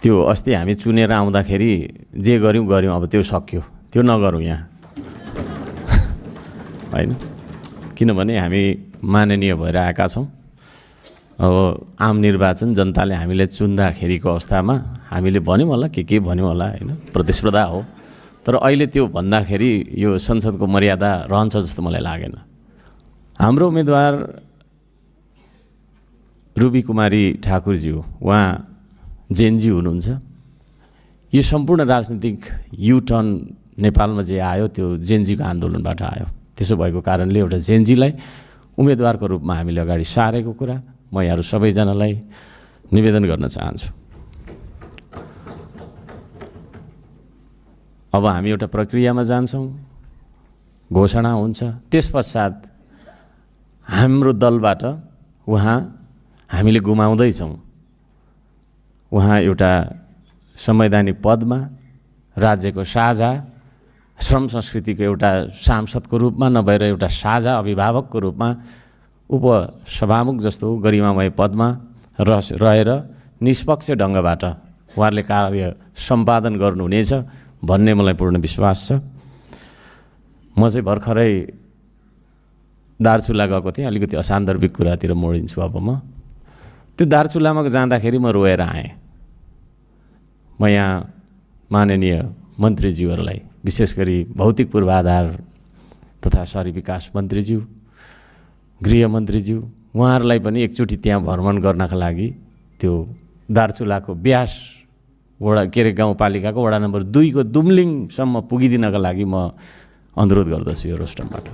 त्यो अस्ति हामी चुनेर आउँदाखेरि जे गऱ्यौँ गऱ्यौँ, अब त्यो सक्यो, त्यो नगरौँ यहाँ होइन। किनभने हामी माननीय भएर आएका छौँ। अब आम निर्वाचन जनताले हामीलाई चुन्दाखेरिको अवस्थामा हामीले भन्यौँ होला, के भन्यौँ होला होइन, प्रतिस्पर्धा हो। तर अहिले त्यो भन्दाखेरि यो संसदको मर्यादा रहन्छ जस्तो मलाई लागेन। हाम्रो उम्मेदवार रुबी कुमारी ठाकुरज्यू, उहाँ जेएनजी हुनुहुन्छ। यो सम्पूर्ण राजनीतिक युटर्न नेपालमा जे आयो त्यो जेएनजीको आन्दोलनबाट आयो। त्यसो भएको कारणले एउटा जेएनजीलाई उम्मेदवारको रूपमा हामीले अगाडि सारेको कुरा म यहाँहरू सबैजनालाई निवेदन गर्न चाहन्छु। अब हामी एउटा प्रक्रियामा जान्छौँ, घोषणा हुन्छ, त्यसपश्चात हाम्रो दलबाट उहाँ हामीले गुमाउँदैछौँ। उहाँ एउटा संवैधानिक पदमा, राज्यको साझा श्रम संस्कृतिको एउटा सांसदको रूपमा नभएर एउटा साझा अभिभावकको रूपमा उपसभामुख जस्तो गरिमामय पदमा रहेर निष्पक्ष ढङ्गबाट उहाँहरूले कार्य सम्पादन गर्नुहुनेछ भन्ने मलाई पूर्ण विश्वास छ। म चाहिँ भर्खरै दार्चुला गएको थिएँ, अलिकति असान्दर्भिक कुरातिर मोडिन्छु। अब म त्यो दार्चुलामा जाँदाखेरि म रोएर आएँ। म यहाँ माननीय मन्त्रीज्यूहरूलाई, विशेष गरी भौतिक पूर्वाधार तथा शहरी विकास मन्त्रीज्यू, गृहमन्त्रीज्यू, उहाँहरूलाई पनि एकचोटि त्यहाँ भ्रमण गर्नका लागि त्यो दार्चुलाको ब्यास वडा गाउँपालिकाको वडा नम्बर 2 को दुम्लिङसम्म पुगिदिनका लागि म अनुरोध गर्दछु यो रोस्टमबाट।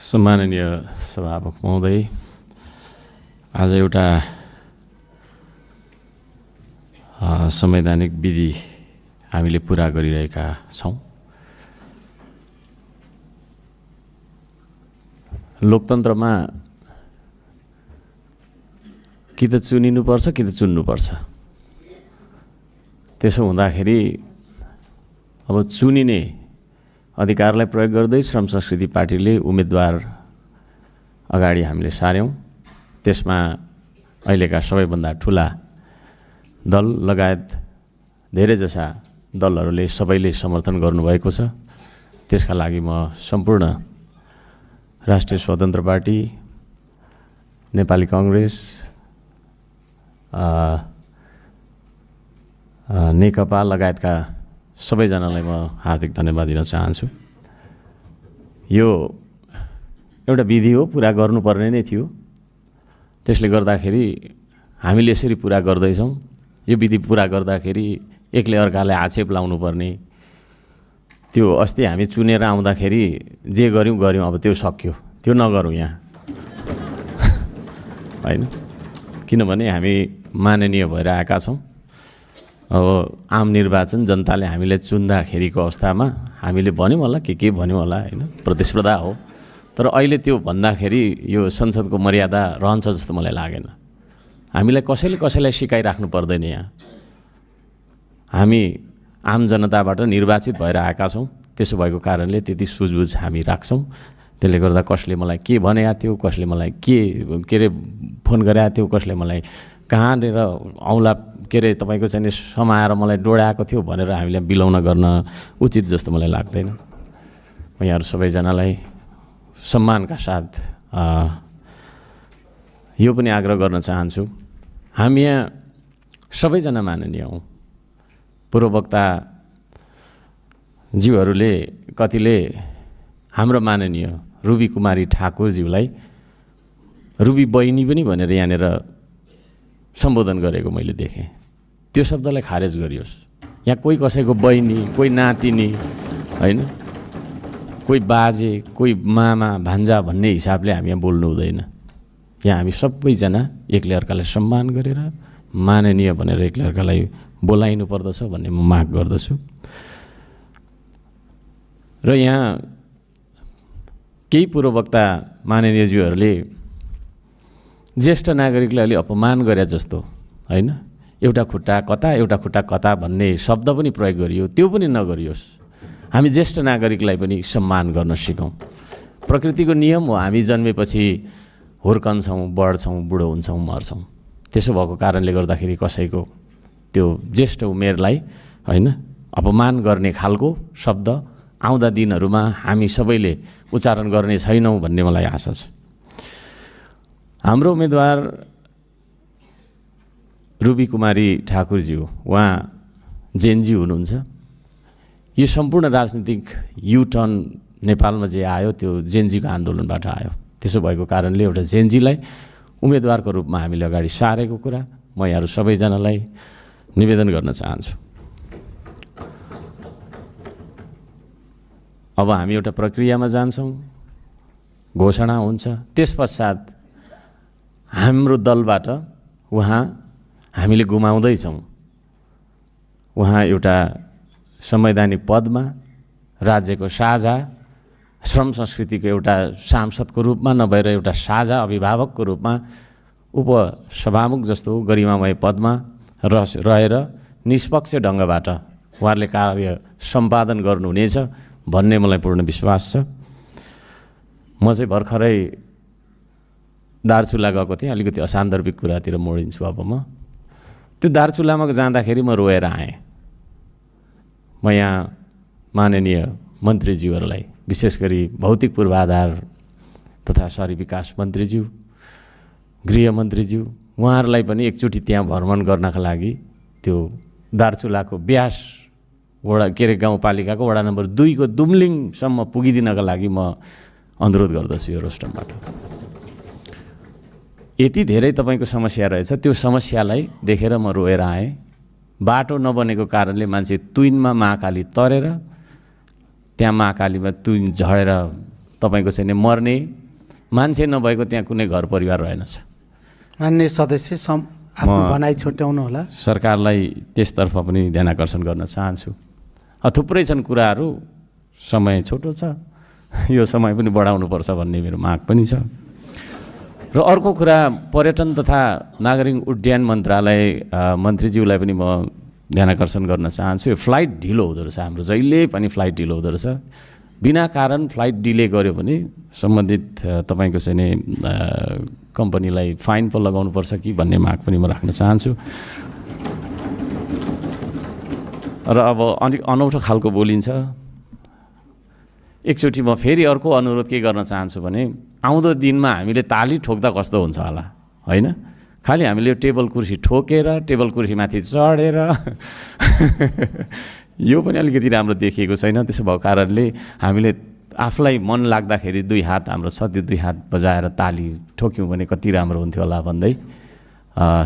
सम्माननीय सभामुख महोदय, आज एउटा संवैधानिक विधि हामीले पुरा गरिरहेका छौँ। लोकतन्त्रमा कि त चुनिनुपर्छ कि त चुन्नुपर्छ। त्यसो हुँदाखेरि अब चुनिने अधिकारलाई प्रयोग गर्दै श्रम संस्कृति पार्टीले उम्मेदवार अगाडि हामीले सार्यौँ। त्यसमा अहिलेका सबैभन्दा ठुला दल लगायत धेरैजसा दलहरूले सबैले समर्थन गर्नुभएको छ। त्यसका लागि म सम्पूर्ण राष्ट्रिय स्वतन्त्र पार्टी, नेपाली कांग्रेस, नेकपा लगायतका सबैजनालाई म हार्दिक धन्यवाद दिन चाहन्छु। यो एउटा विधि हो, पुरा गर्नुपर्ने नै थियो। त्यसले गर्दाखेरि हामीले यसरी पुरा गर्दैछौँ। यो विधि पुरा गर्दाखेरि एकले अर्कालाई आक्षेप लाउनुपर्ने, त्यो अस्ति हामी चुनेर आउँदाखेरि जे गऱ्यौँ गऱ्यौँ, अब त्यो सक्यो, त्यो नगरौँ यहाँ होइन। किनभने हामी माननीय भएर आएका छौँ। अब आम निर्वाचन जनताले हामीलाई चुन्दाखेरिको अवस्थामा हामीले भन्यौँ होला, के भन्यौँ होला होइन, प्रतिस्पर्धा हो। तर अहिले त्यो भन्दाखेरि यो संसदको मर्यादा रहन्छ जस्तो मलाई लागेन। हामीलाई कसैलाई सिकाइराख्नु पर्दैन। यहाँ हामी आम जनताबाट निर्वाचित भएर आएका छौँ। त्यसो भएको कारणले त्यति सुझबुझ हामी राख्छौँ। त्यसले गर्दा कसले मलाई के भनेको थियो, कसले मलाई के अरे फोन गरेको थियो, कसले मलाई कहाँनिर औँला के अरे तपाईँको चाहिँ समाएर मलाई डोडाएको थियो भनेर हामीले बिलाउन गर्न उचित जस्तो मलाई लाग्दैन। म यहाँहरू सबैजनालाई सम्मानका साथ यो पनि आग्रह गर्न चाहन्छु, हामी यहाँ सबैजना माननीय हौँ। पूर्ववक्ता ज्यूहरूले कतिले हाम्रो माननीय रुबी कुमारी ठाकुरज्यूलाई रुबी बहिनी पनि भनेर यहाँनिर सम्बोधन गरेको मैले देखेँ। त्यो शब्दलाई खारेज गरियोस्। यहाँ कोही कसैको बहिनी, कोही नातिनी होइन, कोही बाजे, कोही मामा भान्जा भन्ने हिसाबले हामी यहाँ बोल्नु हुँदैन। यहाँ हामी सबैजना एकले अर्कालाई सम्मान गरेर माननीय भनेर एकले अर्कालाई बोलाइनु पर्दछ भन्ने म माग गर्दछु। र यहाँ केही पूर्ववक्ता माननीयज्यूहरूले ज्येष्ठ नागरिकलाई अलि अपमान गरे जस्तो होइन, एउटा खुट्टा कता एउटा खुट्टा कता भन्ने शब्द पनि प्रयोग गरियो, त्यो पनि नगरियोस्। हामी ज्येष्ठ नागरिकलाई पनि सम्मान गर्न सिकौँ। प्रकृतिको नियम हो, हामी जन्मेपछि हुर्कन्छौँ, बढ्छौँ, बुढो हुन्छौँ, मर्छौँ। त्यसो भएको कारणले गर्दाखेरि कसैको त्यो ज्येष्ठ उमेरलाई होइन अपमान गर्ने खालको शब्द आउँदा दिनहरूमा हामी सबैले उच्चारण गर्ने छैनौँ भन्ने मलाई आशा छ। हाम्रो उम्मेदवार रुबी कुमारी ठाकुरज्यू, उहाँ जेएनजी हुनुहुन्छ। यो सम्पूर्ण राजनीतिक युटर्न नेपालमा जे आयो त्यो जेएनजीको आन्दोलनबाट आयो। त्यसो भएको कारणले एउटा जेएनजीलाई उम्मेदवारको रूपमा हामीले अगाडि सारेको कुरा म यहाँहरू सबैजनालाई निवेदन गर्न चाहन्छु। अब हामी एउटा प्रक्रियामा जान्छौँ, घोषणा हुन्छ, त्यस पश्चात हाम्रो दलबाट उहाँ हामीले गुमाउँदैछौँ। उहाँ एउटा संवैधानिक पदमा, राज्यको साझा श्रम संस्कृतिको एउटा सांसदको रूपमा नभएर एउटा साझा अभिभावकको रूपमा उपसभामुख जस्तो गरिमामय पदमा रहेर निष्पक्ष ढङ्गबाट उहाँहरूले कार्य सम्पादन गर्नुहुनेछ भन्ने मलाई पूर्ण विश्वास छ। म चाहिँ भर्खरै दार्चुला गएको थिएँ, अलिकति असान्दर्भिक कुरातिर मोडिन्छु अब म। त्यो दार्चुलामा जाँदाखेरि म रोएर आएँ। म यहाँ माननीय मन्त्रीज्यूहरूलाई, विशेष गरी भौतिक पूर्वाधार तथा शहरी विकास मन्त्रीज्यू, गृहमन्त्रीज्यू, उहाँहरूलाई पनि एकचोटि त्यहाँ भ्रमण गर्नका लागि त्यो दार्चुलाको ब्यास वडा के अरे गाउँपालिकाको वडा नम्बर 2 को दुम्लिङसम्म पुगिदिनका लागि म अनुरोध गर्दछु यो रोस्टमबाट। यति धेरै तपाईँको समस्या रहेछ, त्यो समस्यालाई देखेर म रोएर आएँ। बाटो नबनेको कारणले मान्छे तुइनमा महाकाली तरेर त्यहाँ महाकालीमा तुइन झरेर तपाईँको चाहिँ मर्ने, मान्छे नभएको त्यहाँ कुनै घर परिवार रहेनछ। मान्य सदस्य आफ्नो भनाइ छुट्याउनु होला। सरकारलाई त्यसतर्फ पनि ध्यान आकर्षण गर्न चाहन्छु। थुप्रै छन् कुराहरू, समय छोटो छ, यो समय पनि बढाउनुपर्छ भन्ने मेरो माग पनि छ। र अर्को कुरा, पर्यटन तथा नागरिक उड्डयन मन्त्रालय मन्त्रीज्यूलाई पनि म ध्यान आकर्षण गर्न चाहन्छु। यो फ्लाइट ढिलो हुँदो रहेछ, हाम्रो जहिले पनि फ्लाइट ढिलो हुँदो रहेछ। बिना कारण फ्लाइट डिले गर्यो भने सम्बन्धित तपाईँको चाहिँ नि कम्पनीलाई फाइन पो लगाउनुपर्छ कि भन्ने माग पनि म राख्न चाहन्छु। र अब अलिक अनौठो खालको बोलिन्छ। एकचोटि म फेरि अर्को अनुरोध के गर्न चाहन्छु भने, आउँदो दिनमा हामीले ताली ठोक्दा कस्तो हुन्छ होला, होइन? खालि हामीले टेबल कुर्सी ठोकेर, टेबल कुर्सीमाथि चढेर यो पनि अलिकति राम्रो देखिएको छैन। त्यसो भएको कारणले हामीले आफूलाई मन लाग्दाखेरि 2 हात हाम्रो छ, त्यो 2 हात बजाएर ताली ठोक्यौँ भने कति राम्रो हुन्थ्यो होला भन्दै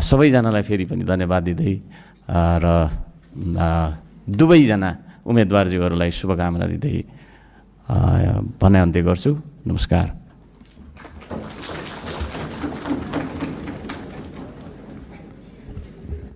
सबैजनालाई फेरि पनि धन्यवाद दिँदै र दुवैजना उम्मेदवारज्यूहरूलाई शुभकामना दिँदै भनाइ अन्त्य गर्छु। नमस्कार।